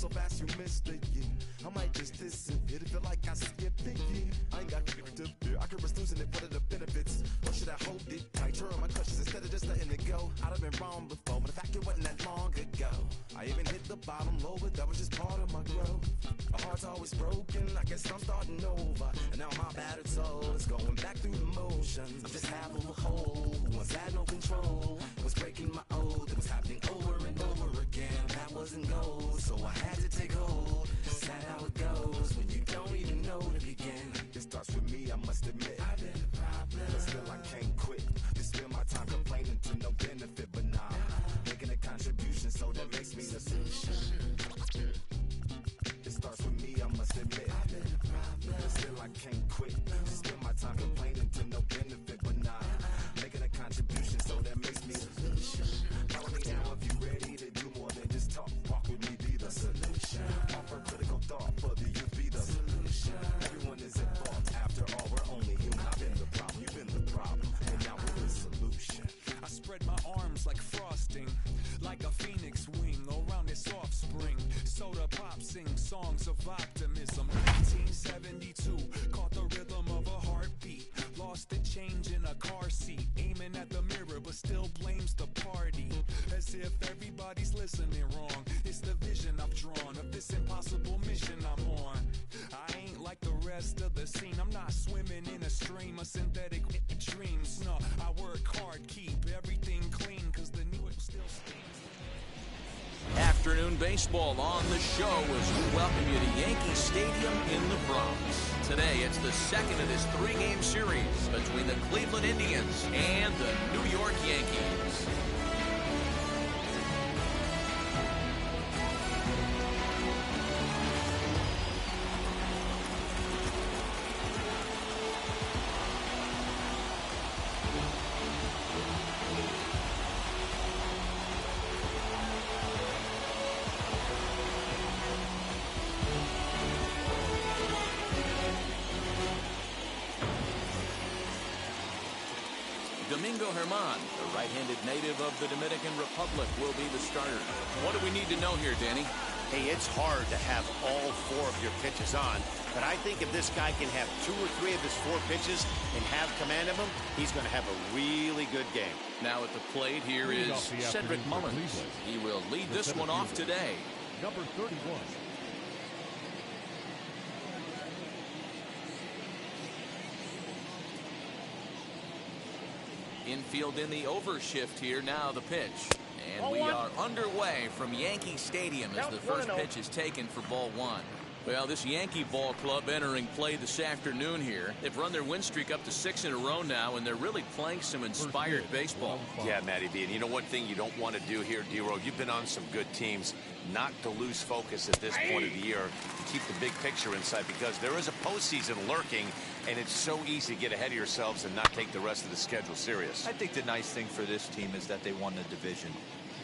so fast you missed it, yeah. I might just disappear to feel like I skipped it, yeah. I ain't got to fear. I could risk losing it for the benefits. Or should I hold it tight? Turn on my clutches instead of just letting it go. I'd have been wrong before, but the fact it wasn't that long ago. I even hit the bottom low, but that was just part of my growth. My heart's always broken, I guess I'm starting over. And now my battered soul is going back through the motions. I'm just half of a whole, who once had no control. Was breaking my oath, it was happening over and over again. That wasn't gold, so I had to take hold. Sad how it goes when you don't even know to begin. It starts with me, I must admit. I've been a problem, but still I can't quit. Just spend my time complaining to no benefit, but nah, making a contribution, so that makes me the solution. It starts with me, I must admit. I've been a problem, but still I can't quit. Just spend my time complaining to no benefit, but nah, making a contribution, so that makes me the solution. Follow me now if you're ready to do more than just talk. Walk with me, be the solution. Offer critical thought for the youth, be the solution. Everyone is involved. After all, we're only human. I've been the problem, you've been the problem, and now we're the solution. I spread my arms like frosting, like a phoenix wing around its offspring. Soda pop sing songs of optimism. 1972, caught the rhythm of a heartbeat. Lost the change in a car seat, aiming at the mirror but still blames the party. As if everybody's listening wrong. It's the vision I've drawn of this impossible mission I'm on. I ain't like the rest of the scene. I'm not swimming in a stream of synthetic dreams. No, I work hard, keep everything clean, cause the new it still stings. Afternoon baseball on the show as we welcome you to Yankee Stadium in the Bronx. Today, it's the second of this three-game series between the Cleveland Indians and the New York Yankees. Domingo Germán, the right-handed native of the Dominican Republic, will be the starter. What do we need to know here, Danny? Hey, it's hard to have all four of your pitches on, but I think if this guy can have 2 or 3 of his 4 pitches and have command of them, he's going to have a really good game. Now at the plate here is Cedric Mullins. He will lead this one off today. Number 31. Infield in the overshift here. Now the pitch. And we are underway from Yankee Stadium as the first pitch is taken for ball 1. Well, this Yankee ball club entering play this afternoon here. They've run their win streak up to 6 in a row now, and they're really playing some inspired baseball. Yeah, Matty B. And you know one thing you don't want to do here, D-Road? You've been on some good teams. Not to lose focus at this point of the year. To keep the big picture inside, because there is a postseason lurking, and it's so easy to get ahead of yourselves and not take the rest of the schedule serious. I think the nice thing for this team is that they won the division.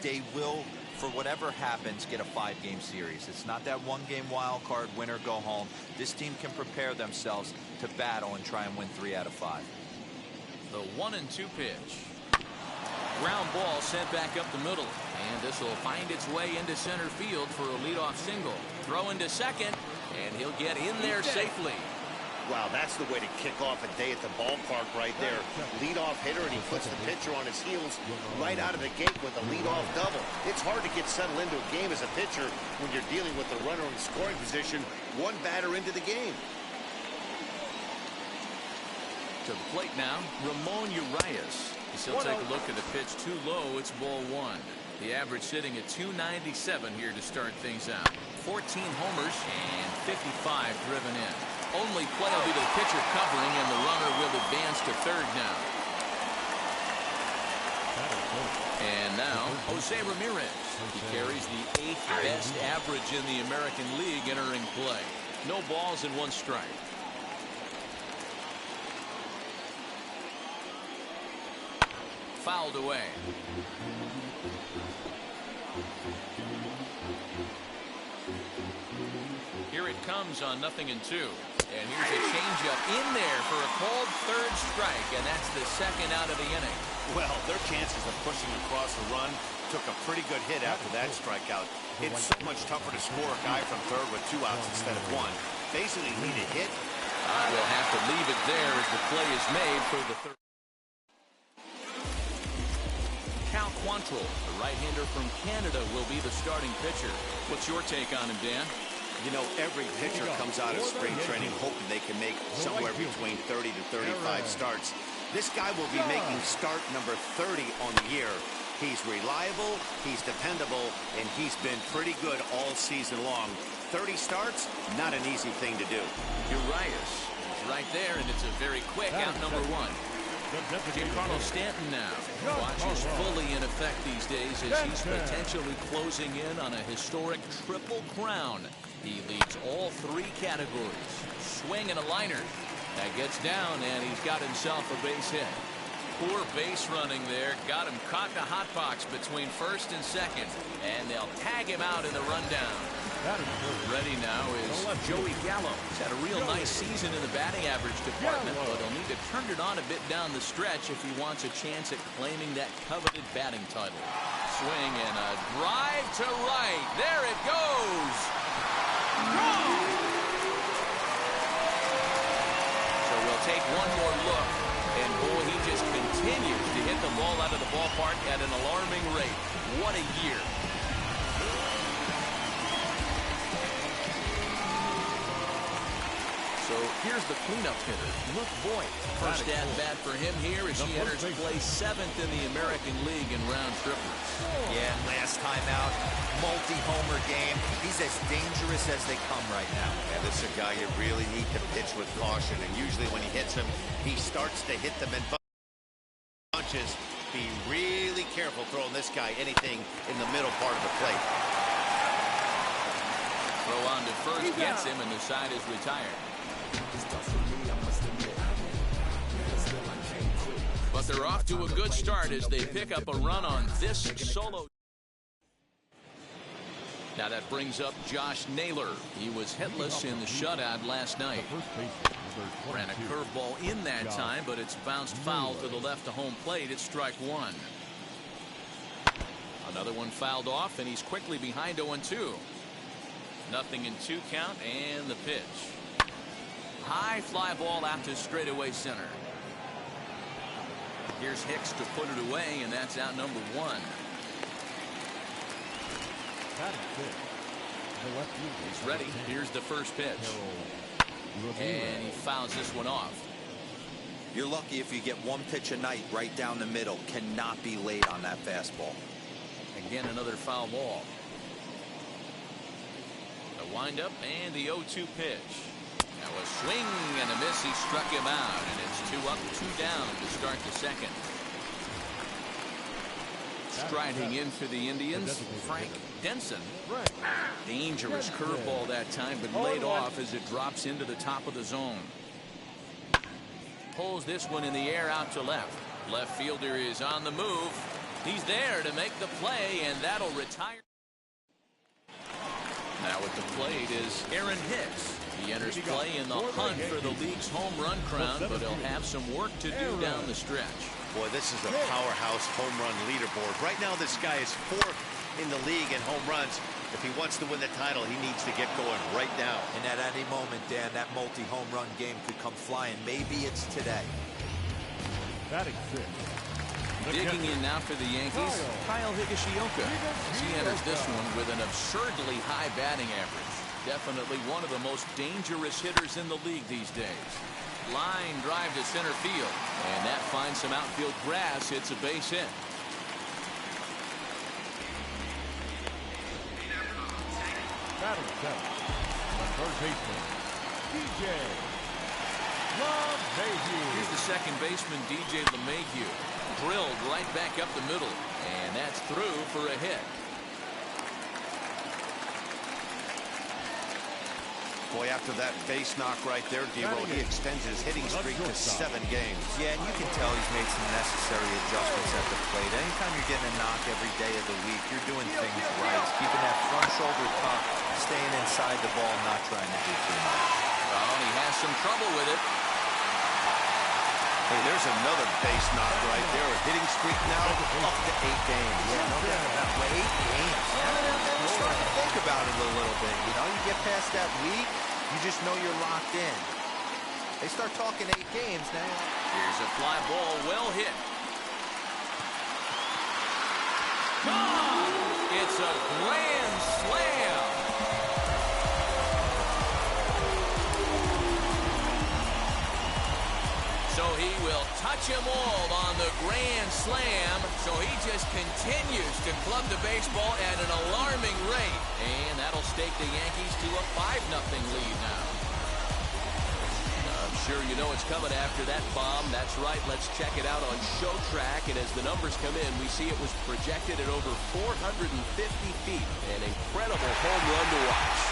They will, for whatever happens, get a 5-game series. It's not that 1-game wild card, win or go home. This team can prepare themselves to battle and try and win 3 out of 5. The 1-2 pitch. Ground ball sent back up the middle, and this will find its way into center field for a leadoff single. Throw into second, and he'll get in there safely. Wow, that's the way to kick off a day at the ballpark right there. Leadoff hitter, and he puts the pitcher on his heels right out of the gate with a leadoff double. It's hard to get settled into a game as a pitcher when you're dealing with the runner in scoring position 1 batter into the game. To the plate now, Ramon Urias. He'll take a look at the pitch too low. It's ball 1. The average sitting at 297 here to start things out. 14 homers and 55 driven in. Only play will be the pitcher covering, and the runner will advance to third now. And now, Jose Ramirez. He carries the 8th best average in the American League entering play. No balls and 1 strike. Fouled away. Here it comes on 0-2. And here's a changeup in there for a called third strike, and that's the second out of the inning. Well, their chances of pushing across the run took a pretty good hit after that strikeout. It's so much tougher to score a guy from third with 2 outs instead of 1. Basically, need a hit. We'll have to leave it there as the play is made for the third. Cal Quantrill, the right-hander from Canada, will be the starting pitcher. What's your take on him, Dan? You know, every pitcher comes out of spring training hoping they can make somewhere between 30 to 35 starts. This guy will be making start number 30 on the year. He's reliable, he's dependable, and he's been pretty good all season long. 30 starts, not an easy thing to do. Urias is right there, and it's a very quick out number 1. Giancarlo Stanton now watches fully in effect these days as he's potentially closing in on a historic triple crown. He leads all 3 categories. Swing and a liner. That gets down, and he's got himself a base hit. Poor base running there. Got him caught in a hot box between first and second, and they'll tag him out in the rundown. Ready now is Joey Gallo. He's had a real nice season in the batting average department, but he'll need to turn it on a bit down the stretch if he wants a chance at claiming that coveted batting title. Swing and a drive to right. There it goes. So we'll take one more look, and boy, he just continues to hit the ball out of the ballpark at an alarming rate. What a year. So here's the cleanup hitter, Luke Voigt. First at bat for him here as he enters play 7th in the American League in round triplets. Yeah, last time out, multi-homer game. He's as dangerous as they come right now. Yeah, this is a guy you really need to pitch with caution, and usually when he hits him, he starts to hit them in bunches. Be really careful throwing this guy anything in the middle part of the plate. Throw on to first gets him, and the side is retired. But they're off to a good start as they pick up a run on this solo. Now that brings up Josh Naylor. He was hitless in the shutout last night. Ran a curveball in that time, but it's bounced foul to the left of home plate. It's strike 1. Another one fouled off, and he's quickly behind 0-2. Nothing in 2 count, and the pitch. High fly ball out to straightaway center. Here's Hicks to put it away, and that's out number 1. He's ready. Here's the first pitch. And he fouls this one off. You're lucky if you get 1 pitch a night right down the middle. Cannot be late on that fastball. Again, another foul ball. The windup and the 0-2 pitch. Now a swing and a miss. He struck him out, and it's 2 up, 2 down to start the second. Striding in for the Indians, Frank Denson. Dangerous curveball that time, but laid off as it drops into the top of the zone. Pulls this one in the air out to left. Left fielder is on the move. He's there to make the play, and that'll retire. Now at the plate is Aaron Hicks. He enters play in the hunt for the league's home run crown, but he'll have some work to do down the stretch. Boy, this is a powerhouse home run leaderboard. Right now, this guy is 4th in the league in home runs. If he wants to win the title, he needs to get going right now. And at any moment, Dan, that multi-home run game could come flying. Maybe it's today. Digging in now for the Yankees, Kyle Higashioka. He enters this one with an absurdly high batting average. Definitely one of the most dangerous hitters in the league these days. Line drive to center field, and that finds some outfield grass. It's a base hit. Here's the second baseman, DJ LeMahieu. Drilled right back up the middle, and that's through for a hit. Boy, after that base knock right there, D-Roll, he extends his hitting streak to 7 games. Yeah, and you can tell he's made some necessary adjustments at the plate. Anytime you're getting a knock every day of the week, you're doing things right. Keeping that front shoulder tucked, staying inside the ball, not trying to do too much. Oh, he has some trouble with it. Hey, there's another base knock right there. A hitting streak now up to 8 games. Yeah, no doubt about it. 8 games. We're starting to think about it a little bit. You know, you get past that week, you just know you're locked in. They start talking 8 games now. Here's a fly ball, well hit. Gone! It's a grand slam. So he will touch them all on the grand slam. So he just continues to club the baseball at an alarming rate. And that'll stake the Yankees to a 5-0 lead now. I'm sure you know it's coming after that bomb. That's right. Let's check it out on Show Track. And as the numbers come in, we see it was projected at over 450 feet. An incredible home run to watch.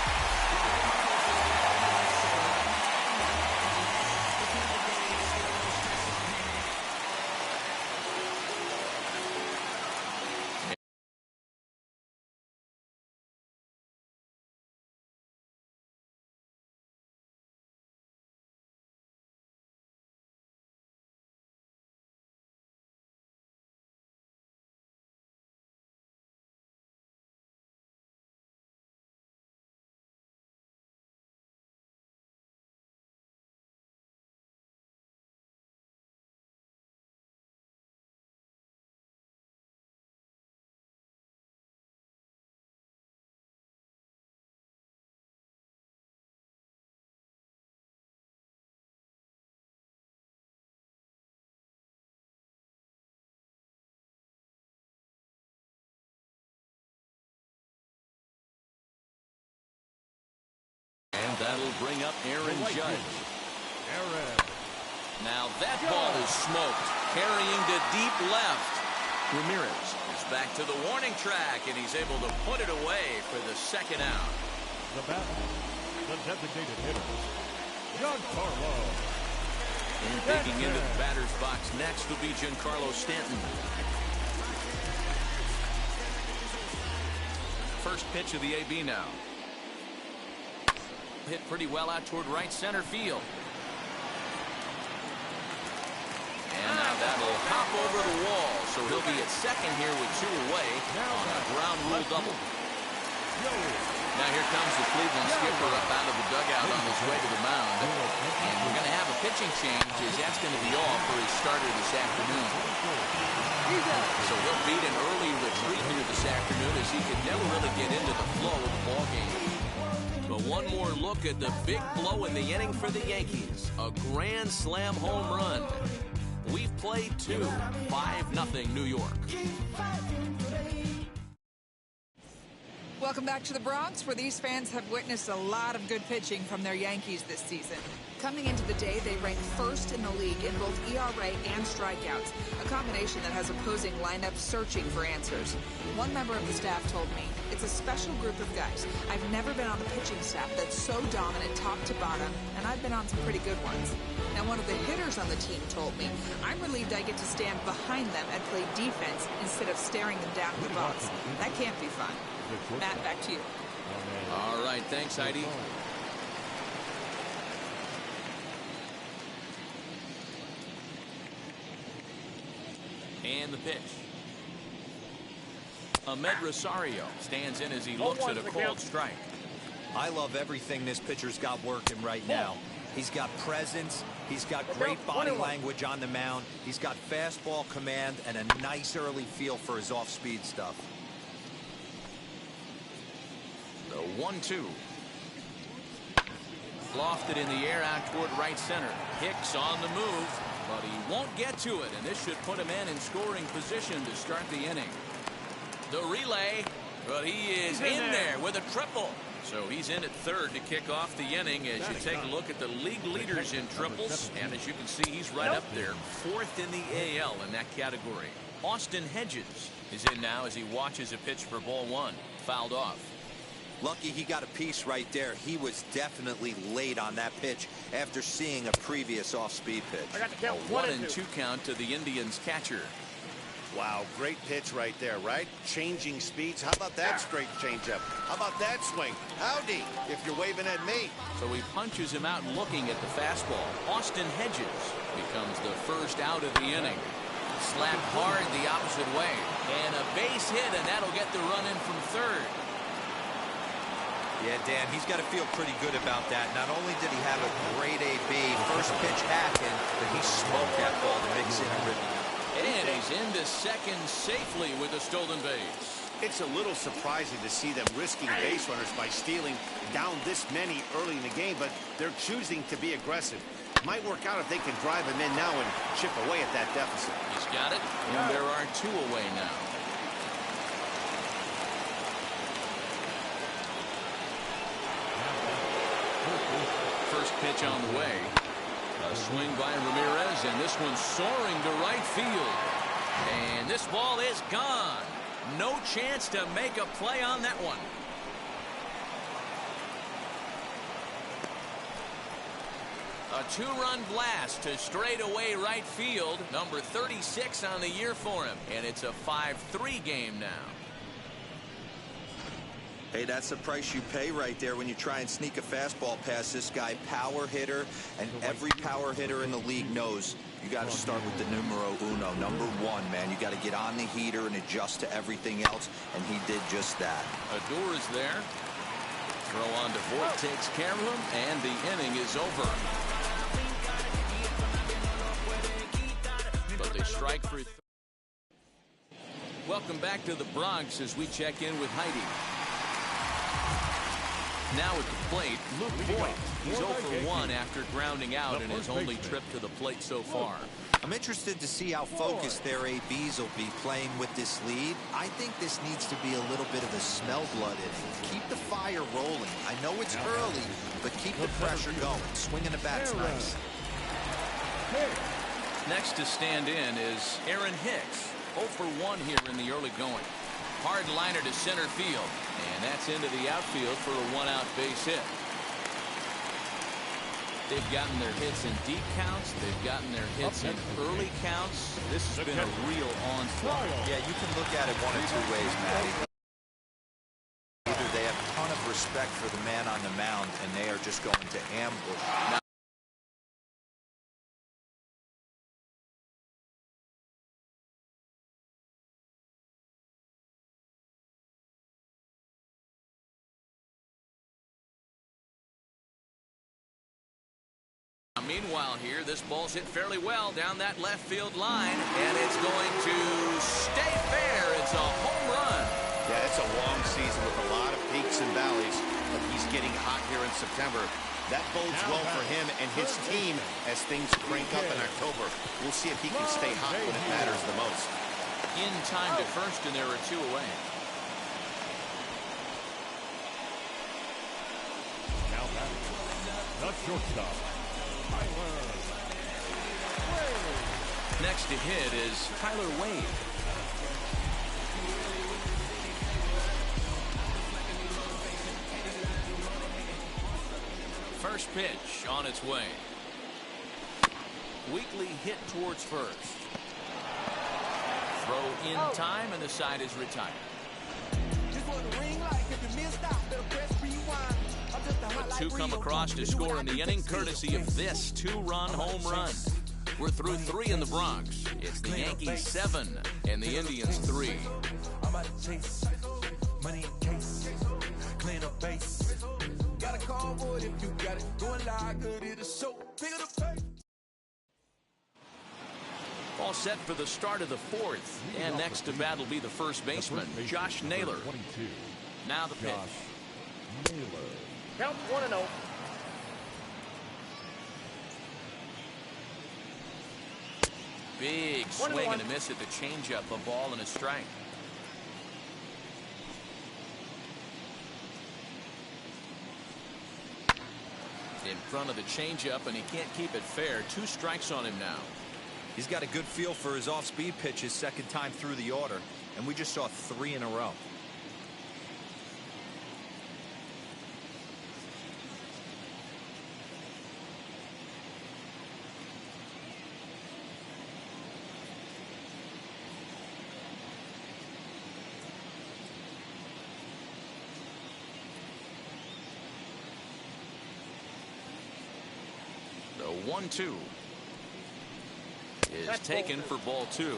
And that'll bring up Aaron Judge. Now that ball is smoked, carrying to deep left. Ramirez is back to the warning track, and he's able to put it away for the second out. The batter, the designated hitter, Giancarlo. And digging into the batter's box next will be Giancarlo Stanton. First pitch of the AB now. Hit pretty well out toward right center field. And now that'll hop over the wall, so he'll be at second here with 2 away on a ground rule double. Now here comes the Cleveland skipper up out of the dugout on his way to the mound. And we're going to have a pitching change as that's going to be off for his starter this afternoon. So he'll beat an early retreat here this afternoon as he could never really get into the flow of the ballgame. But one more look at the big blow in the inning for the Yankees. A grand slam home run. We've played 2, 5-0 New York. Welcome back to the Bronx, where these fans have witnessed a lot of good pitching from their Yankees this season. Coming into the day, they rank first in the league in both ERA and strikeouts, a combination that has opposing lineups searching for answers. One member of the staff told me, "It's a special group of guys. I've never been on the pitching staff that's so dominant top to bottom, and I've been on some pretty good ones." Now, one of the hitters on the team told me, "I'm relieved I get to stand behind them and play defense instead of staring them down in the box. That can't be fun." Matt, back to you. All right, thanks, Heidi. And the pitch. Ahmed Rosario stands in as he looks at a called strike. I love everything this pitcher's got working right now. He's got presence. He's got great body language on the mound. He's got fastball command and a nice early feel for his off-speed stuff. The 1-2. Lofted in the air out toward right center. Hicks on the move, but he won't get to it, and this should put him in scoring position to start the inning. The relay, but he is in there with a triple. So he's in at third to kick off the inning as you take a look at the league leaders in triples. And as you can see, he's right up there, 4th in the AL in that category. Austin Hedges is in now as he watches a pitch for ball 1. Fouled off. Lucky he got a piece right there. He was definitely late on that pitch after seeing a previous off-speed pitch. A 1-2 count to the Indians catcher. Wow, great pitch right there, right? Changing speeds. How about that straight changeup? How about that swing? Howdy, if you're waving at me. So he punches him out looking at the fastball. Austin Hedges becomes the first out of the inning. Slapped hard the opposite way. And a base hit, and that'll get the run in from third. Yeah, Dan, he's got to feel pretty good about that. Not only did he have a great AB, first pitch hacking, but he smoked that ball to mix in a rhythm. And he's into second safely with a stolen base. It's a little surprising to see them risking base runners by stealing down this many early in the game, but they're choosing to be aggressive. Might work out if they can drive him in now and chip away at that deficit. He's got it, and there are 2 away now. First pitch on the way. A swing by Ramirez, and this one's soaring to right field. And this ball is gone. No chance to make a play on that one. A 2-run blast to straightaway right field. Number 36 on the year for him. And it's a 5-3 game now. Hey, that's the price you pay right there when you try and sneak a fastball past this guy. Power hitter, and every power hitter in the league knows you got to start with the numero uno, number 1, man. You got to get on the heater and adjust to everything else, and he did just that. Adore is there. Throw on to Voigt, takes care of him, and the inning is over. But they strike for Welcome back to the Bronx as we check in with Heidi. Now at the plate, Luke Voigt. He's 0 for 1 after grounding out in his only trip to the plate so far. I'm interested to see how focused their ABs will be playing with this lead. I think this needs to be a little bit of a smell blood inning. Keep the fire rolling. I know it's early, but keep the pressure going. Swinging the bat's nice. Next to stand in is Aaron Hicks. 0 for 1 here in the early going. Hard liner to center field, and that's into the outfield for a 1-out base hit. They've gotten their hits in deep counts. They've gotten their hits in early counts. This has been a real onslaught. Yeah, you can look at it one of 2 ways, Matty. Either they have a ton of respect for the man on the mound, and they are just going to ambush. Meanwhile here, this ball's hit fairly well down that left field line, and it's going to stay fair. It's a home run. Yeah, it's a long season with a lot of peaks and valleys, but he's getting hot here in September. That bodes well for him and his team as things crank up in October. We'll see if he can stay hot when it matters the most. In time to first, and there are 2 away. Now back, the shortstop. Next to hit is Tyler Wade. First pitch on its way. Weakly hit towards first. Throw in time, and the side is retired. But 2 come across to score in the inning, courtesy of this 2-run home run. We're through 3 in the Bronx. It's the Yankees 7 and the Indians 3. All set for the start of the 4th. And next to bat will be the first baseman, Josh Naylor. Now the pitch. Count 1-0. Big swing and a miss at the changeup, a ball and a strike. In front of the changeup, and he can't keep it fair. 2 strikes on him now. He's got a good feel for his off-speed pitches second time through the order, and we just saw 3 in a row. 1-2 is taken for ball 2.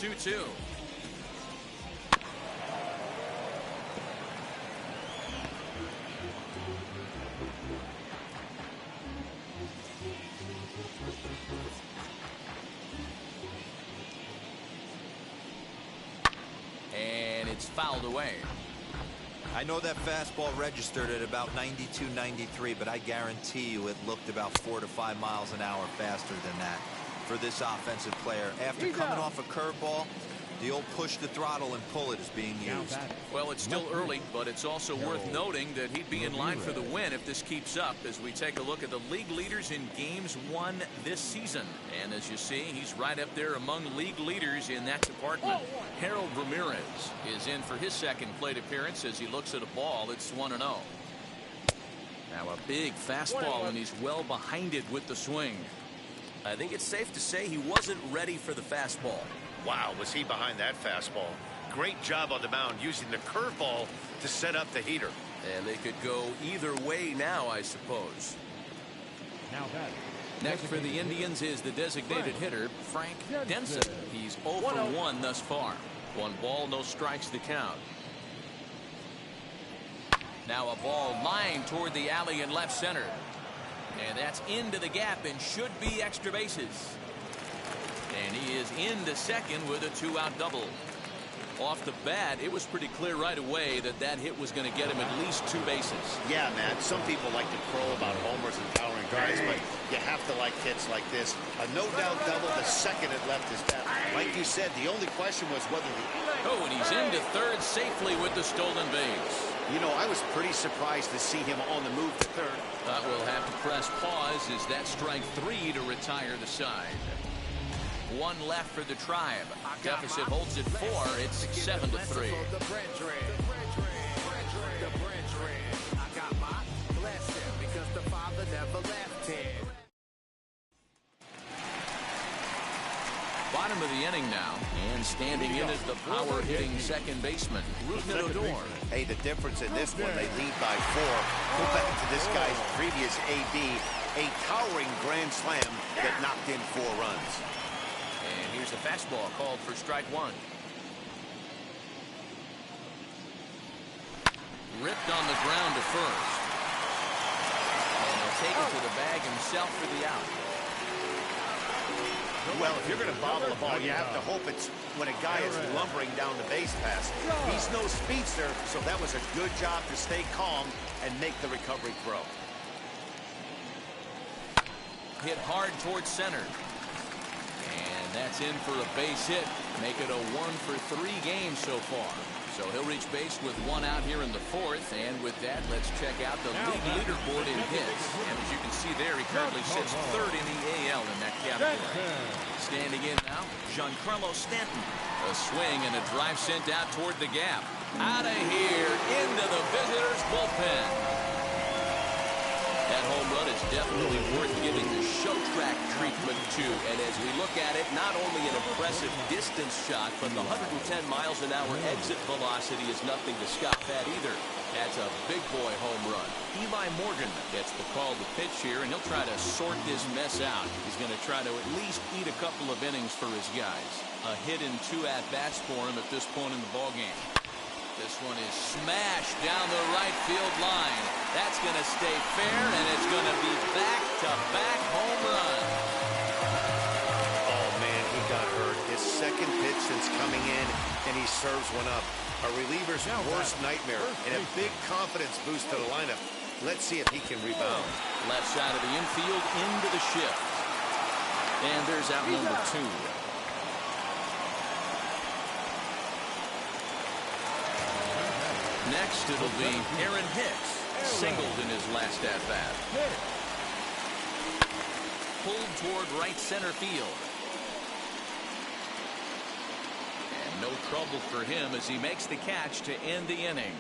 The 2-2. And it's fouled away. I know that fastball registered at about 92, 93, but I guarantee you it looked about 4 to 5 miles an hour faster than that for this offensive player. After coming off a curveball, the old push the throttle and pull it is being used. Well, it's still early, but it's also worth noting that he'd be in line for the win if this keeps up as we take a look at the league leaders in games won this season. And as you see, he's right up there among league leaders in that department. Harold Ramirez is in for his second plate appearance as he looks at a ball. It's 1-0. Now a big fastball, and he's well behind it with the swing. I think it's safe to say he wasn't ready for the fastball. Wow, was he behind that fastball. Great job on the mound using the curveball to set up the heater. And they could go either way now, I suppose. Now that. Next for the Indians is the designated hitter, Frank Denson. He's 0 for 1 thus far. 1 ball, no strikes to count. Now a ball lined toward the alley in left center. And that's into the gap and should be extra bases. And he is into second with a 2-out double. Off the bat, it was pretty clear right away that that hit was going to get him at least 2 bases. Yeah, Matt, some people like to crow about homers and powering guys, but you have to like hits like this. A no-doubt double the second it left his bat. Like you said, the only question was whether the... Oh, and he's into third safely with the stolen base. You know, I was pretty surprised to see him on the move to third. But we'll have to press pause as that strike 3 to retire the side. 1 left for the Tribe. Deficit holds at 4. It's 7-3. And standing in is the power-hitting second baseman, Rougned Odor. Hey, the difference in this one, they lead by 4. Go back to this guy's previous AB, a towering grand slam that knocked in 4 runs. And here's a fastball called for strike 1. Ripped on the ground to first. And he'll take it to the bag himself for the out. Well, if you're going to bobble a ball, you have to hope it's when a guy is lumbering down the base pass. He's no speedster, so that was a good job to stay calm and make the recovery throw. Hit hard towards center. And that's in for a base hit. Make it a 1-for-3 game so far. So he'll reach base with 1 out here in the 4th. And with that, let's check out the league leaderboard in hits. And as you can see there, he currently sits 3rd in the AL in that category. Standing in now, Giancarlo Stanton. A swing and a drive sent out toward the gap. Out of here, into the visitors' bullpen. That home run is definitely worth giving the show track treatment to. And as we look at it, not only an impressive distance shot, but the 110 miles an hour exit velocity is nothing to scoff at either. That's a big boy home run. Eli Morgan gets the call to pitch here, and he'll try to sort this mess out. He's going to try to at least eat a couple of innings for his guys. A hit and 2 at-bats for him at this point in the ballgame. This one is smashed down the right field line. That's going to stay fair, and it's going to be back-to-back home run. Oh, man, he got hurt. His second pitch since coming in, and he serves one up. A reliever's worst nightmare, and a big confidence boost to the lineup. Let's see if he can rebound. Left side of the infield into the shift. And there's out number 2. Next, it'll be Aaron Hicks. Singled in his last at-bat. Pulled toward right center field. And no trouble for him as he makes the catch to end the inning.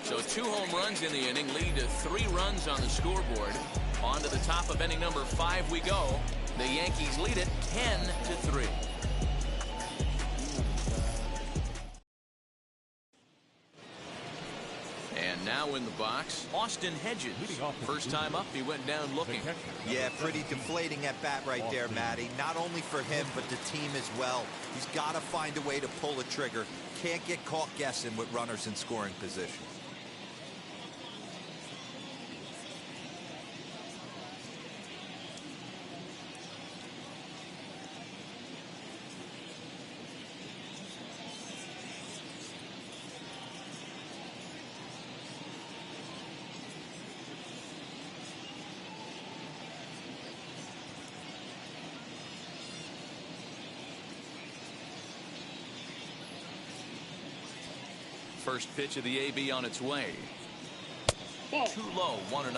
So 2 home runs in the inning lead to 3 runs on the scoreboard. On to the top of inning number 5 we go. The Yankees lead it 10-3. Now in the box, Austin Hedges. First time up, he went down looking. Yeah, pretty deflating at bat right there, Matty. Not only for him, but the team as well. He's got to find a way to pull a trigger. Can't get caught guessing with runners in scoring position. First pitch of the AB on its way. Too low, 1-0.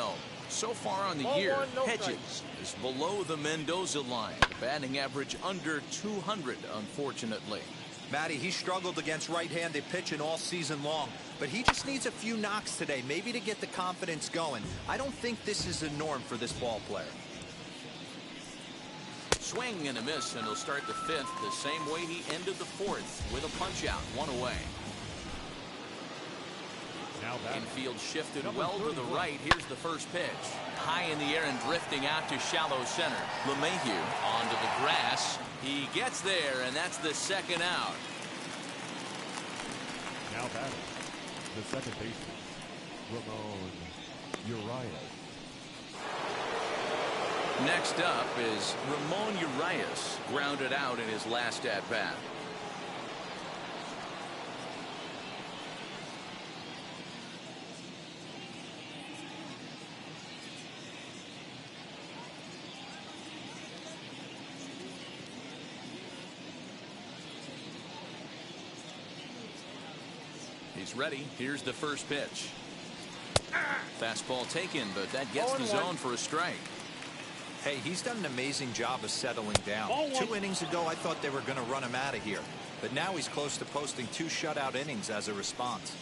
So far on the year, Hedges is below the Mendoza line. Batting average under 200, unfortunately. Matty, he struggled against right-handed pitching all season long, but he just needs a few knocks today, maybe to get the confidence going. I don't think this is a norm for this ball player. Swing and a miss, and he'll start the 5th the same way he ended the 4th with a punch-out, 1 away. Infield shifted well to the right. Here's the first pitch. High in the air and drifting out to shallow center. LeMahieu onto the grass. He gets there, and that's the 2nd out. Now batting, the second baseman, Ramon Urias. Next up is Ramon Urias, grounded out in his last at-bat. He's ready. Here's the first pitch. Fastball taken, but that gets the zone for a strike. Hey, he's done an amazing job of settling down. 2 innings ago, I thought they were going to run him out of here. But now he's close to posting 2 shutout innings as a response.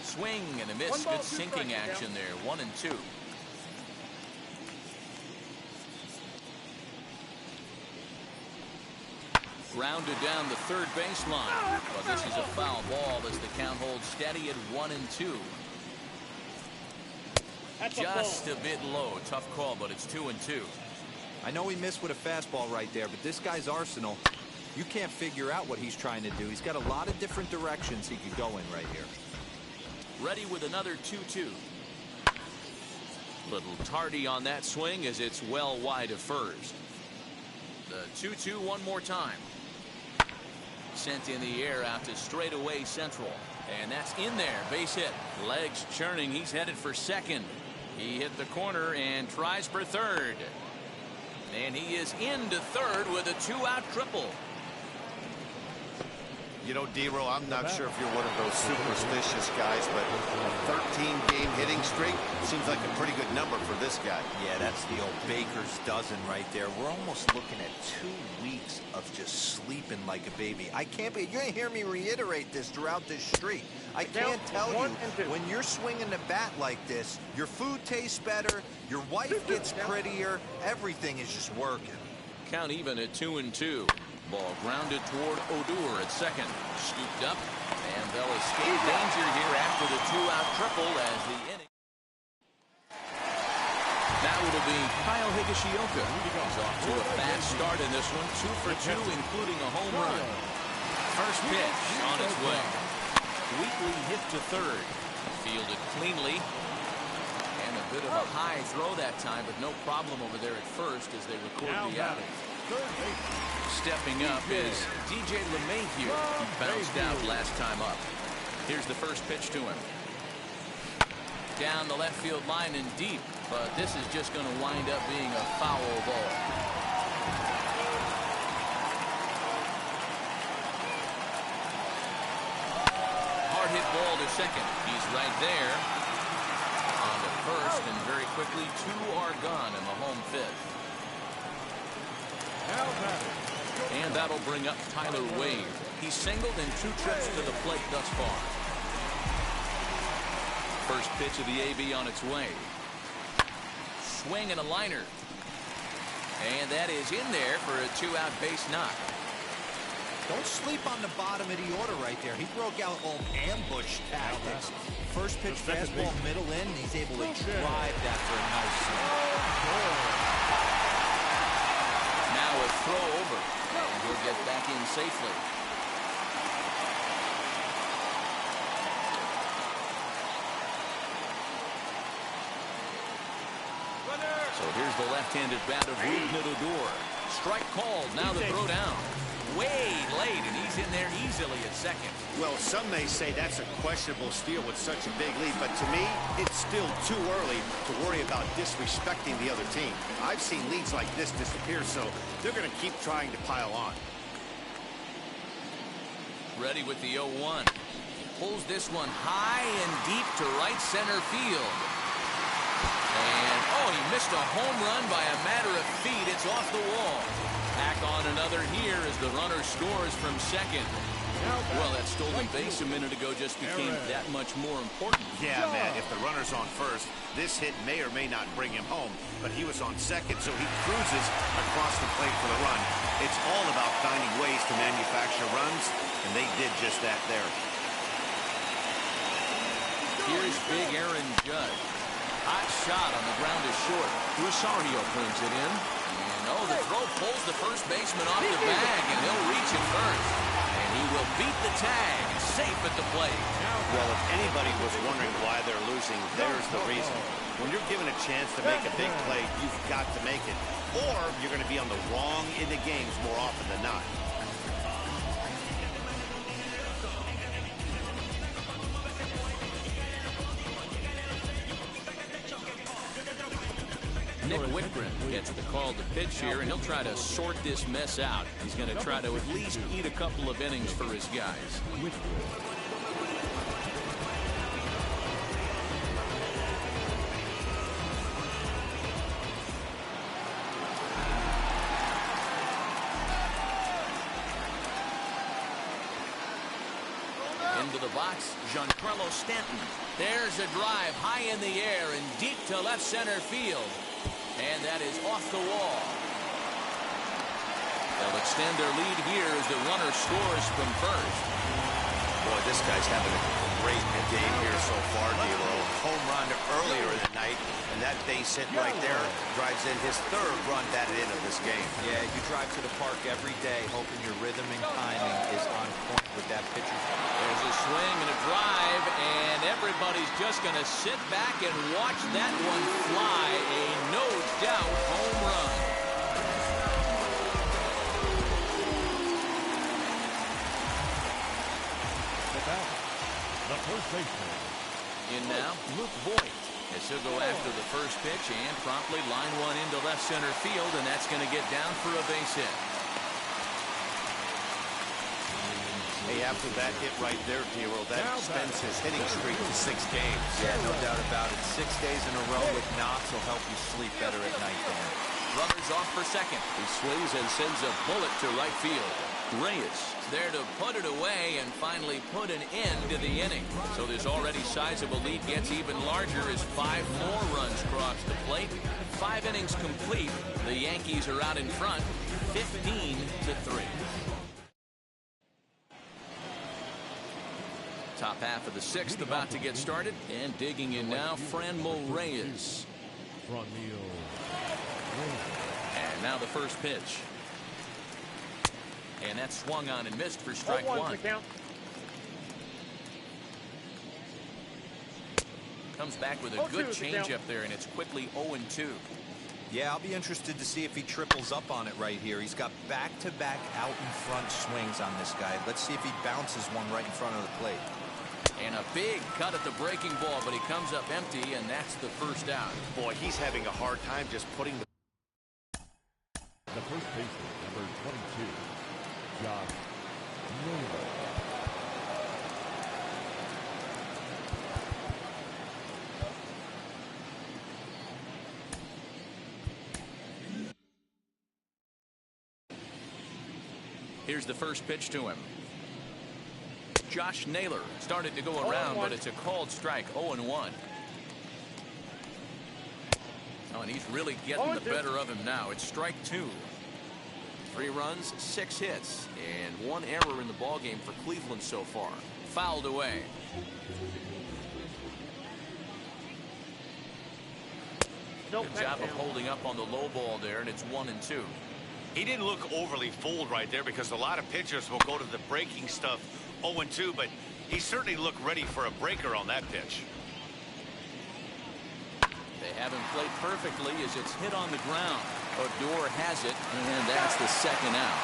Swing and a miss. Good sinking action there. 1-2. Grounded down the third baseline. But this is a foul ball as the count holds steady at 1-2. Just a bit low. Tough call, but it's 2-2. I know he missed with a fastball right there, but this guy's arsenal, you can't figure out what he's trying to do. He's got a lot of different directions he could go in right here. Ready with another 2-2. Little tardy on that swing as it's well wide of first. The 2-2 one more time. Sent in the air out to straightaway central. And that's in there. Base hit. Legs churning. He's headed for second. He hit the corner and tries for third. And he is into third with a 2-out triple. You know, D-Roll, I'm not sure if you're one of those superstitious guys, but a 13-game hitting streak seems like a pretty good number for this guy. Yeah, that's the old baker's dozen right there. We're almost looking at 2 weeks of just sleeping like a baby. I can't be. You're going to hear me reiterate this throughout this streak. I can't tell you, when you're swinging the bat like this, your food tastes better, your wife gets prettier, everything is just working. Count even at 2-2. Ball grounded toward Odor at second. Scooped up, and they'll escape danger here after the 2-out triple as the inning. Now it'll be Kyle Higashioka. He's off to a fast start in this one. 2 for 2, including a home run. First pitch on its way. Weakly hit to third. Fielded cleanly. And a bit of a high throw that time, but no problem over there at first as they record the outing. Stepping up is DJ LeMahieu. He bounced out last time up. Here's the first pitch to him. Down the left field line and deep, but this is just going to wind up being a foul ball. Hard hit ball to second. He's right there on the first, and very quickly 2 are gone in the home fifth. And that'll bring up Tyler Wade. He's singled in 2 trips to the plate thus far. First pitch of the AB on its way. Swing and a liner. And that is in there for a 2-out base knock. Don't sleep on the bottom of the order right there. He broke out old ambush tactics. First pitch fastball middle in, and he's able to drive that for a nice swing. Now a throw over, and he'll get back in safely. So here's the left-handed bat of Rougned Odor. Strike called. Now the throw down. Way late, and he's in there easily at second. Well, some may say that's a questionable steal with such a big lead, but to me, it's still too early to worry about disrespecting the other team. I've seen leads like this disappear, so they're going to keep trying to pile on. Ready with the 0-1. Pulls this one high and deep to right center field. And, oh, he missed a home run by a matter of feet. It's off the wall. Back on another here as the runner scores from second. Well, that stolen base a minute ago just became that much more important. Yeah, man, if the runner's on first, this hit may or may not bring him home, but he was on second, so he cruises across the plate for the run. It's all about finding ways to manufacture runs, and they did just that there. Here's big Aaron Judge. Hot shot on the ground is short. Rosario brings it in. And, oh, the throw pulls the first baseman off the bag, and he'll reach it first. And he will beat the tag. Safe at the plate. Well, if anybody was wondering why they're losing, there's the reason. When you're given a chance to make a big play, you've got to make it. Or you're going to be on the wrong end of games more often than not. Nick Whitgren gets the call to pitch here, and he'll try to sort this mess out. He's going to try to at least eat a couple of innings for his guys. Into the box, Giancarlo Stanton. There's a drive high in the air and deep to left center field. And that is off the wall. They'll extend their lead here as the runner scores from first. Boy, this guy's having a great game here so far, D'Lo. Home run earlier in the night, and that base hit right there drives in his third run batted in of this game. Yeah, you drive to the park every day hoping your rhythm and timing is on point with that pitcher. There's a swing and a drive, and everybody's just going to sit back and watch that one fly. A no-doubt home run. The first baseman. In now, Luke Voigt, as he'll go after the first pitch and promptly line one into left center field, and that's going to get down for a base hit. Hey, after that hit right there, D'Lo, that extends his hitting streak to 6 games. Yeah, no doubt about it. 6 days in a row with knocks will help you sleep better at night, Dan. Runners off for second. He swings and sends a bullet to right field. Reyes there to put it away and finally put an end to the inning. So this already sizable lead gets even larger as 5 more runs cross the plate. 5 innings complete. The Yankees are out in front, 15-3. Top half of the 6th about to get started, and digging in now, Franmil Reyes. And now the first pitch. And that swung on and missed for strike one. Comes back with a good changeup there, and it's quickly 0-2. Yeah, I'll be interested to see if he triples up on it right here. He's got back-to-back out-in-front swings on this guy. Let's see if he bounces one right in front of the plate. And a big cut at the breaking ball, but he comes up empty, and that's the first out. Boy, he's having a hard time just putting the first baseman, number 22, Josh Naylor. Here's the first pitch to him. Josh Naylor started to go around, but it's a called strike, 0-1. Oh, and he's really getting the better of him now. It's strike 2. 3 runs, 6 hits, and 1 error in the ballgame for Cleveland so far. Fouled away. Good job of holding up on the low ball there, and it's 1-2. He didn't look overly fooled right there because a lot of pitchers will go to the breaking stuff 0-2, but he certainly looked ready for a breaker on that pitch. They have him played perfectly as it's hit on the ground. Odor has it, and that's the second out.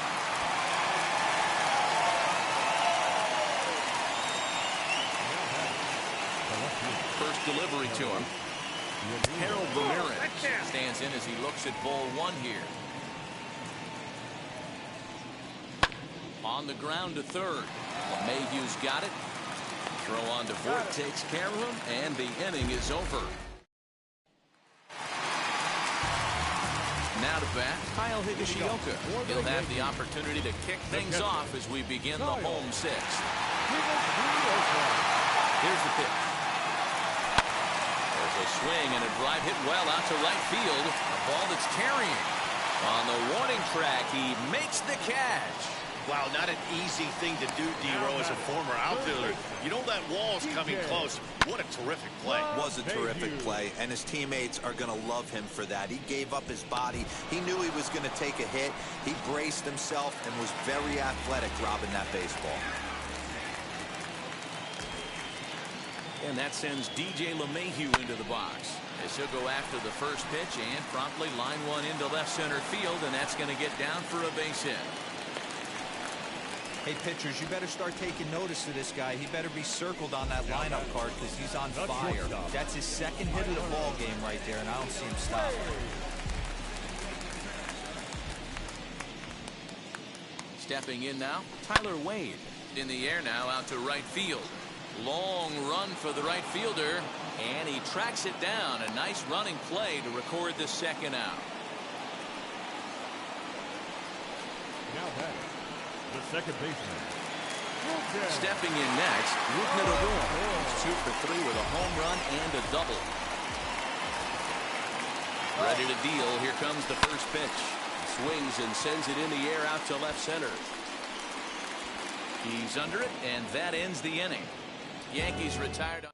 First delivery to him. Harold Ramirez stands in as he looks at ball 1 here. On the ground to third. LeMahieu's got it. Throw on to Voigt takes care of him, and the inning is over. Now to bat, Kyle Higashioka. He'll have the opportunity to kick things off as we begin the home 6th. Here's the pitch. There's a swing and a drive hit well out to right field. A ball that's carrying. On the warning track, he makes the catch. Wow, not an easy thing to do, D-Row, as a former outfielder. You know that wall's coming close. What a terrific play. Was a terrific play, and his teammates are going to love him for that. He gave up his body. He knew he was going to take a hit. He braced himself and was very athletic robbing that baseball. And that sends DJ LeMahieu into the box. As he'll go after the first pitch and promptly line one into left center field, and that's going to get down for a base hit. Hey, pitchers, you better start taking notice of this guy. He better be circled on that lineup card because he's on fire. That's his second hit of the ball game right there, and I don't see him stop. Stepping in now, Tyler Wade. In the air now, out to right field. Long run for the right fielder, and he tracks it down. A nice running play to record the second out. Now back. The second baseman. Stepping in next, Rougned Odor. He's 2 for 3 with a home run and a double. Ready to deal. Here comes the first pitch. Swings and sends it in the air out to left center. He's under it, and that ends the inning. Yankees retired.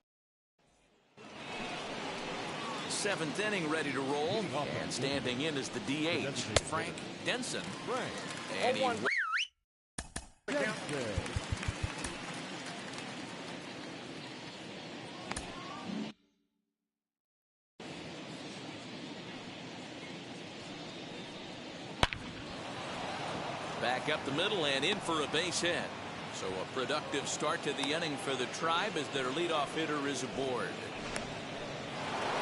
Seventh inning ready to roll, and standing in is the DH, Frank Denson. And he back up the middle and in for a base hit. So a productive start to the inning for the Tribe as their leadoff hitter is aboard.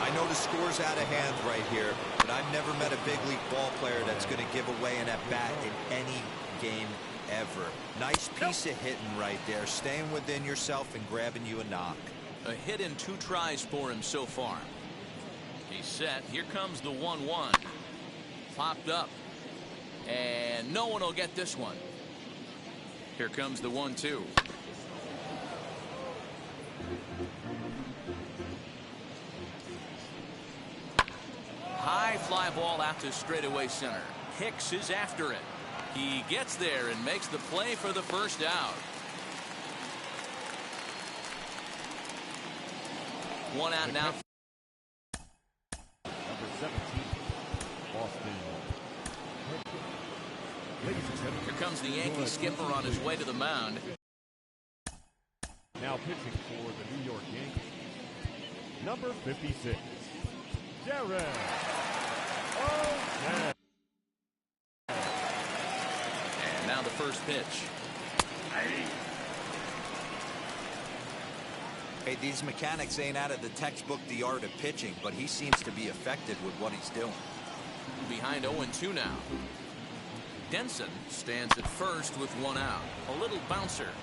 I know the score's out of hand right here, but I've never met a big league ball player that's going to give away an at-bat in any game ever. Nice piece of hitting right there, staying within yourself and grabbing you a knock. A hit in 2 tries for him so far. He's set. Here comes the 1-1. Popped up. And no one will get this one. Here comes the 1-2. High fly ball out to straightaway center. Hicks is after it. He gets there and makes the play for the first out. One out now. Number 17, Boston. Here comes the Yankee skipper on his way to the mound. Now pitching for the New York Yankees, number 56, Jared. And now the first pitch. Hey, these mechanics ain't out of the textbook The Art of Pitching, but he seems to be effective with what he's doing. Behind 0-2 now. Denson stands at first with 1 out. A little bouncer.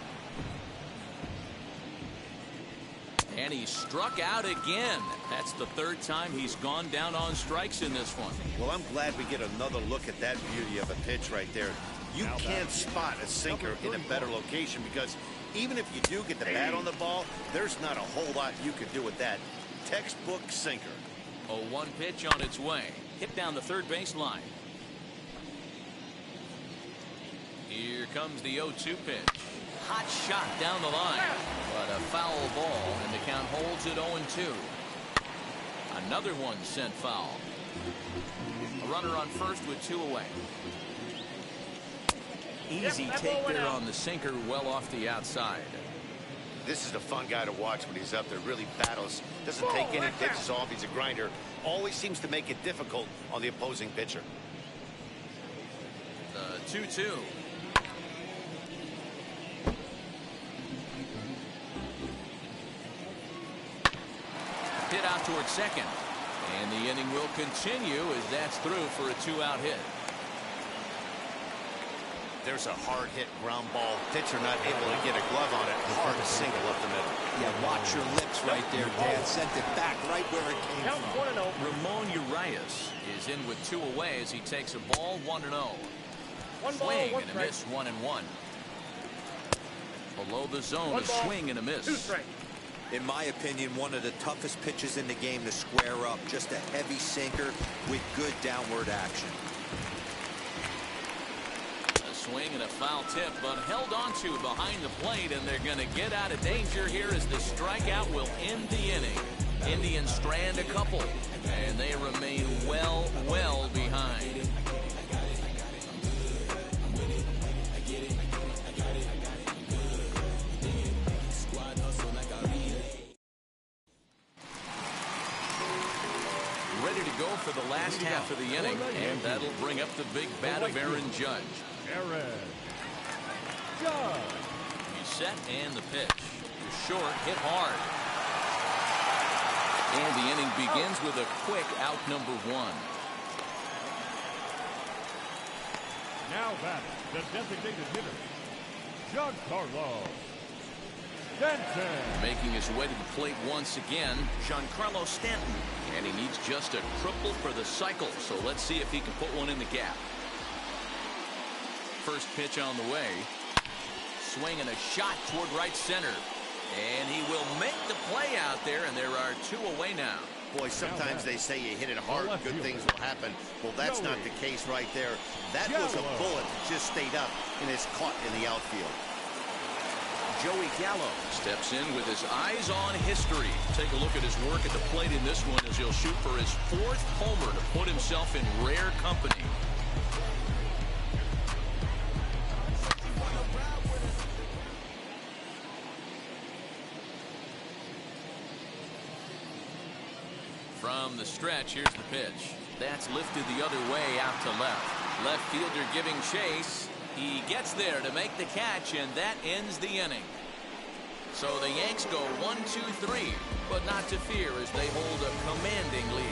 And he struck out again. That's the 3rd time he's gone down on strikes in this one. Well, I'm glad we get another look at that beauty of a pitch right there. You can't spot a sinker in a better location because even if you do get the bat on the ball, there's not a whole lot you could do with that. Textbook sinker. 0-1 pitch on its way. Hit down the third base line. Here comes the 0-2 pitch. Hot shot down the line. But a foul ball, and the count holds at 0-2. Another one sent foul. A runner on first with 2 away. Easy take there on the sinker, well off the outside. This is a fun guy to watch when he's up there. Really battles. Doesn't take any pitches off. He's a grinder. Always seems to make it difficult on the opposing pitcher. The 2-2. Hit out towards second. And the inning will continue as that's through for a 2-out hit. There's a hard hit ground ball. Pitcher not able to get a glove on it. Hard to single up the middle. Yeah, watch your lips right there, Dan. Sent it back right where it came from. Ramon Urias is in with 2 away as he takes a ball 1-0. Swing and a miss, 1-1. Below the zone, a swing and a miss. In my opinion, one of the toughest pitches in the game to square up. Just a heavy sinker with good downward action. A swing and a foul tip, but held onto behind the plate, and they're going to get out of danger here as the strikeout will end the inning. Indians strand a couple, and they remain well behind. Ready to go for the last half of the inning, and that'll bring up the big bat of Aaron Judge. He's set, and the pitch is short, hit hard. And the inning begins with a quick out number 1. Now batting, the designated hitter, Giancarlo Stanton. Making his way to the plate once again, Giancarlo Stanton. And he needs just a triple for the cycle, so let's see if he can put one in the gap. First pitch on the way. Swing and a shot toward right center. And he will make the play out there, and there are 2 away now. Boy, sometimes they say you hit it hard, good things will happen. Well, that's not the case right there. That was a bullet that just stayed up and is caught in the outfield. Joey Gallo steps in with his eyes on history. Take a look at his work at the plate in this one as he'll shoot for his 4th homer to put himself in rare company. From the stretch, here's the pitch. That's lifted the other way out to left. Left fielder giving chase. He gets there to make the catch, and that ends the inning. So the Yanks go 1-2-3, but not to fear as they hold a commanding lead.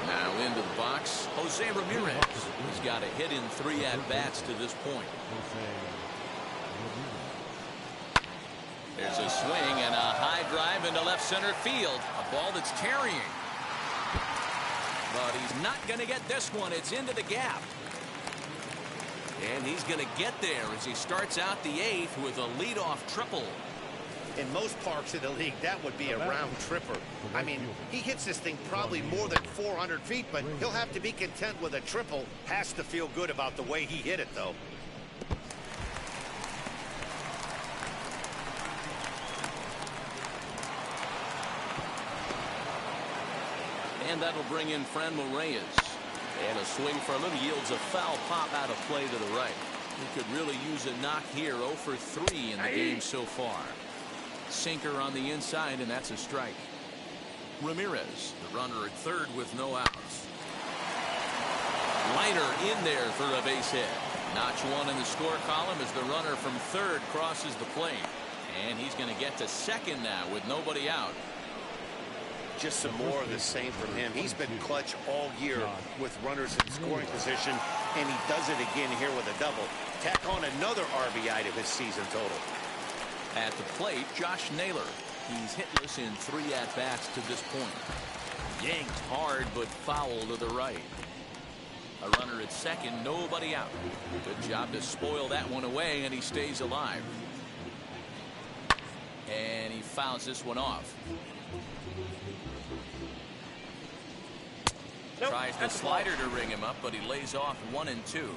Now into the box, Jose Ramirez. He's got a hit in 3 at-bats to this point. There's a swing and a high drive into left center field. A ball that's carrying. But he's not going to get this one. It's into the gap. And he's going to get there as he starts out the 8th with a leadoff triple. In most parks in the league, that would be a round tripper. I mean, he hits this thing probably more than 400 feet, but he'll have to be content with a triple. Has to feel good about the way he hit it, though. And that'll bring in Franmil Reyes. And a swing for a little yields a foul pop out of play to the right. He could really use a knock here. 0 for 3 in the game so far. Sinker on the inside, and that's a strike. Ramirez, the runner at third with no outs. Liner in there for a base hit. Notch 1 in the score column as the runner from third crosses the plate. And he's going to get to second now with nobody out. Just some more of the same from him. He's been clutch all year with runners in scoring position, and he does it again here with a double. Tack on another RBI to his season total. At the plate, Josh Naylor. He's hitless in 3 at-bats to this point. Yanked hard, but foul to the right. A runner at second, nobody out. Good job to spoil that one away, and he stays alive. And he fouls this one off. Tries the slider to ring him up, but he lays off 1 and 2.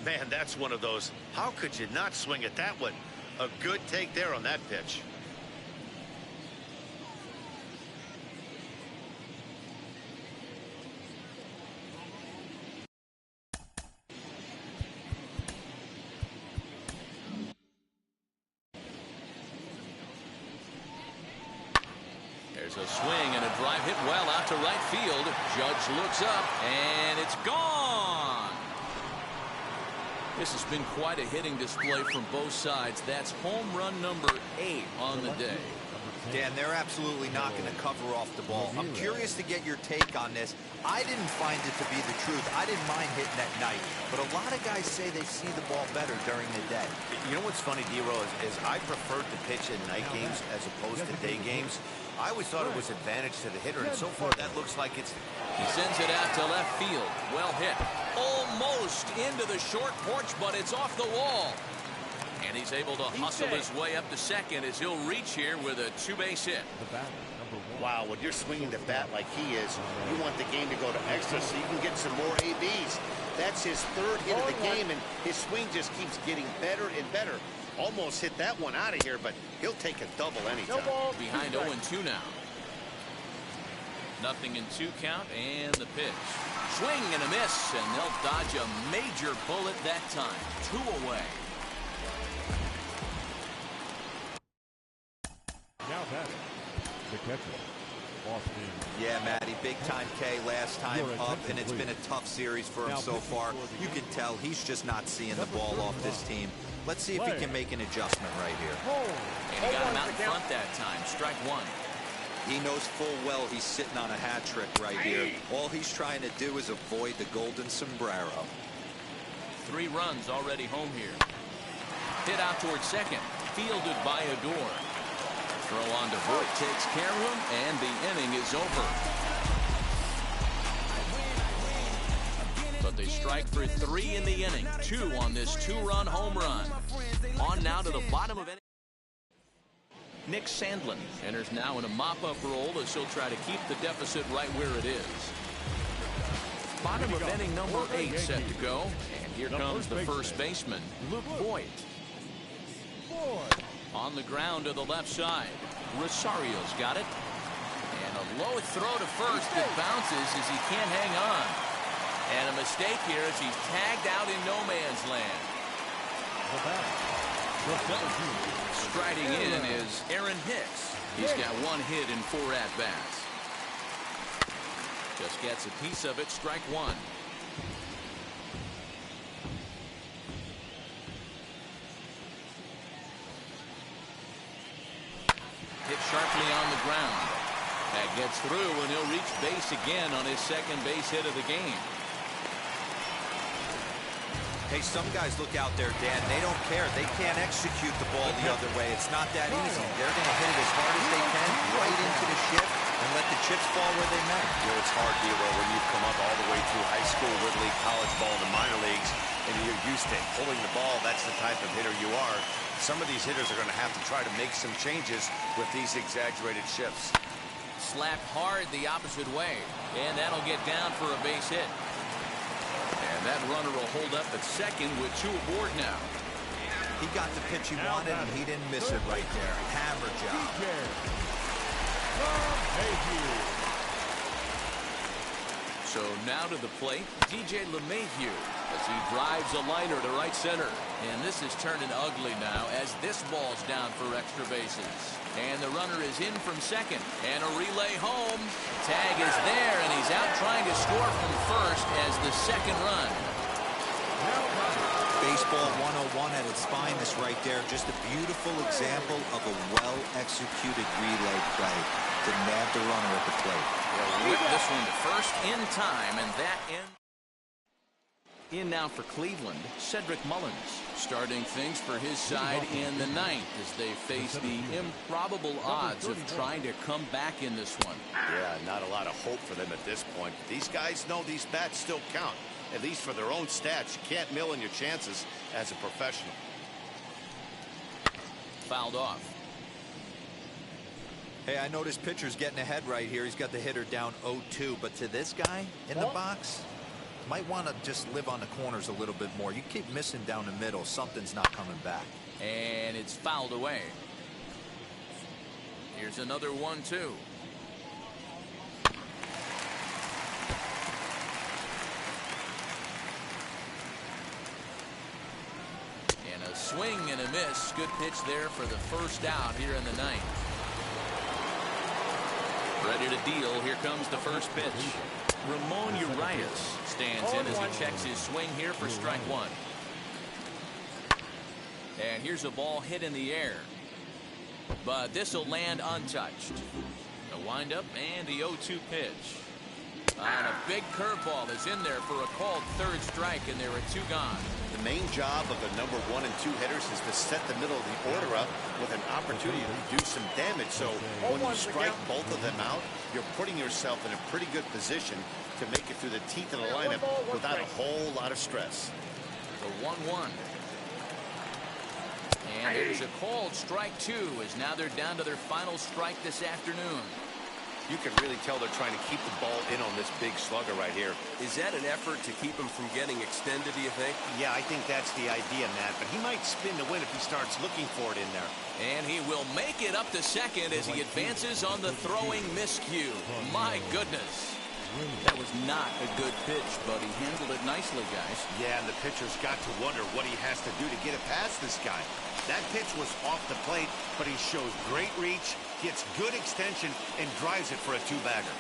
Man, that's one of those. How could you not swing at that one? A good take there on that pitch. There's a swing and a drive hit well out to right field. Judge looks up, and it's gone. This has been quite a hitting display from both sides. That's home run number 8 on the day. Dan, they're absolutely not going to cover off the ball. I'm curious to get your take on this. I didn't find it to be the truth. I didn't mind hitting at night, but a lot of guys say they see the ball better during the day. You know what's funny, D-Row, is I preferred to pitch in night games as opposed to day games. I always thought it was advantage to the hitter, and so far that looks like it's... He sends it out to left field. Well hit. Almost into the short porch, but it's off the wall. And he's able to hustle his way up to second as he'll reach here with a 2-base hit. Wow, when you're swinging the bat like he is, you want the game to go to extra so you can get some more ABs. That's his 3rd hit of the game, and his swing just keeps getting better and better. Almost hit that one out of here, but he'll take a double anytime. Behind 0-2 now. 0-2 count, and the pitch. Swing and a miss, and they'll dodge a major bullet that time. 2 away. Now that the catcher. Yeah, Matty, big-time K last time up, and it's been a tough series for him so far. You can tell he's just not seeing the ball off this team. Let's see if he can make an adjustment right here. And he got him out in front that time. Strike 1. He knows full well he's sitting on a hat trick right here. All he's trying to do is avoid the golden sombrero. 3 runs already home here. Hit out towards second. Fielded by Adore. Throw on to Voit takes care of him, and the inning is over. The but they strike for 3 in the inning. 2 on this 2-run home run. On now to the bottom of inning. Nick Sandlin enters now in a mop-up role as he'll try to keep the deficit right where it is. Bottom of inning number 8 set to go. And here comes the first baseman, Luke Voigt. On the ground to the left side. Rosario's got it. And a low throw to first that bounces as he can't hang on. And a mistake here as he's tagged out in no man's land. Striding in is Aaron Hicks. He's got 1 hit in 4 at-bats. Just gets a piece of it, strike 1. Hit sharply on the ground. That gets through, and he'll reach base again on his second base hit of the game. Hey, some guys look out there, Dan. They don't care. They can't execute the ball the other way. It's not that easy. They're going to hit it as hard as they can, right into the chip, and let the chips fall where they may. You know, it's hard, D'Lo, when you've come up all the way through high school, Little League, college ball, and the minor leagues, and you're used to pulling the ball. That's the type of hitter you are. Some of these hitters are going to have to try to make some changes with these exaggerated shifts. Slapped hard the opposite way, and that'll get down for a base hit. And that runner will hold up at second with 2 aboard now. He got the pitch he wanted, and he didn't miss it right there. Hammer job. So now to the plate, DJ LeMahieu as he drives a liner to right center. And this is turning ugly now as this ball's down for extra bases. And the runner is in from second. And a relay home. Tag is there, and he's out trying to score from first as the second run. Baseball 101 at its finest right there. Just a beautiful example of a well-executed relay play to nab the runner at the plate. They'll whip this one to first in time, and that ends. In now for Cleveland, Cedric Mullins starting things for his side in the 9th as they face the improbable odds of trying to come back in this one. Yeah, not a lot of hope for them at this point. These guys know these bats still count, at least for their own stats. You can't mill in your chances as a professional. Fouled off. Hey, I noticed pitcher's getting ahead right here. He's got the hitter down 0-2, but to this guy in the box, might want to just live on the corners a little bit more. You keep missing down the middle, something's not coming back. And it's fouled away. Here's another 1-2. And a swing and a miss. Good pitch there for the first out here in the 9th. Ready to deal. Here comes the first pitch. Ramon Urias stands in as he checks his swing here for strike 1. And here's a ball hit in the air. But this will land untouched. The windup and the 0-2 pitch. And a big curveball is in there for a called third strike, and there are 2 gone. The main job of the number 1 and 2 hitters is to set the middle of the order up with an opportunity to do some damage. So when you strike both of them out, you're putting yourself in a pretty good position to make it through the teeth of the lineup without a whole lot of stress. The 1-1. And there's a called strike 2 as now they're down to their final strike this afternoon. You can really tell they're trying to keep the ball in on this big slugger right here. Is that an effort to keep him from getting extended, do you think? Yeah, I think that's the idea, Matt. But he might spin to win if he starts looking for it in there. And he will make it up to second as he advances on the throwing miscue. My goodness. That was not a good pitch, but he handled it nicely, guys. Yeah, and the pitcher's got to wonder what he has to do to get it past this guy. That pitch was off the plate, but he shows great reach, gets good extension, and drives it for a 2-bagger.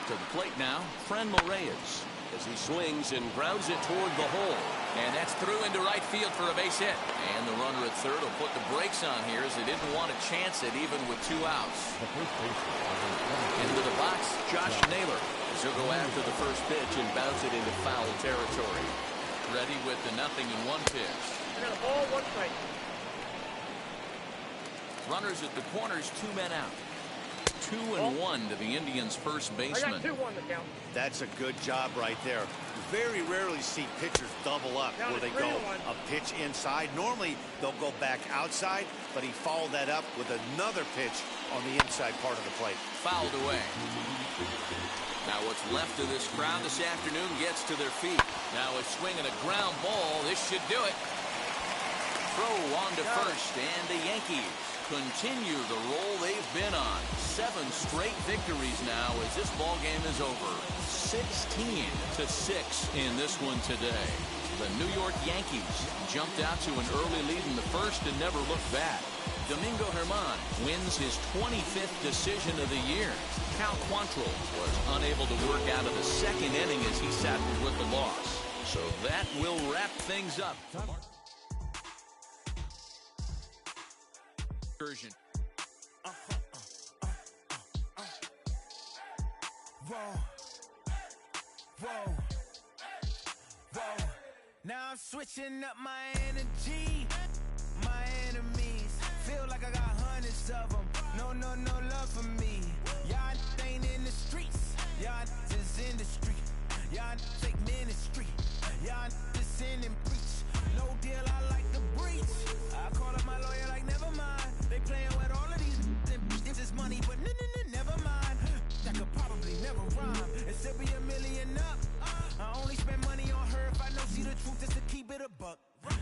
To the plate now, Fran Reyes as he swings and grounds it toward the hole. And that's through into right field for a base hit. And the runner at third will put the brakes on here as they didn't want to chance it even with 2 outs. Into the box, Josh Naylor as he'll go after the first pitch and bounce it into foul territory. Ready with the 0-1 pitch. I got a ball, 1 strike. Runners at the corners, 2 men out. 2-1 to the Indians' first baseman. That's a good job right there. Very rarely see pitchers double up where they go a pitch inside. Normally they'll go back outside, but he followed that up with another pitch on the inside part of the plate. Fouled away. Now what's left of this crowd this afternoon gets to their feet. Now a swing and a ground ball. This should do it. Throw on to first, and the Yankees continue the roll they've been on. 7 straight victories now as this ball game is over. 16-6 in this one today. The New York Yankees jumped out to an early lead in the first and never looked back. Domingo Germán wins his 25th decision of the year. Cal Quantrill was unable to work out of the second inning as he sat with the loss. So that will wrap things up. Version. Whoa. Now I'm switching up my energy.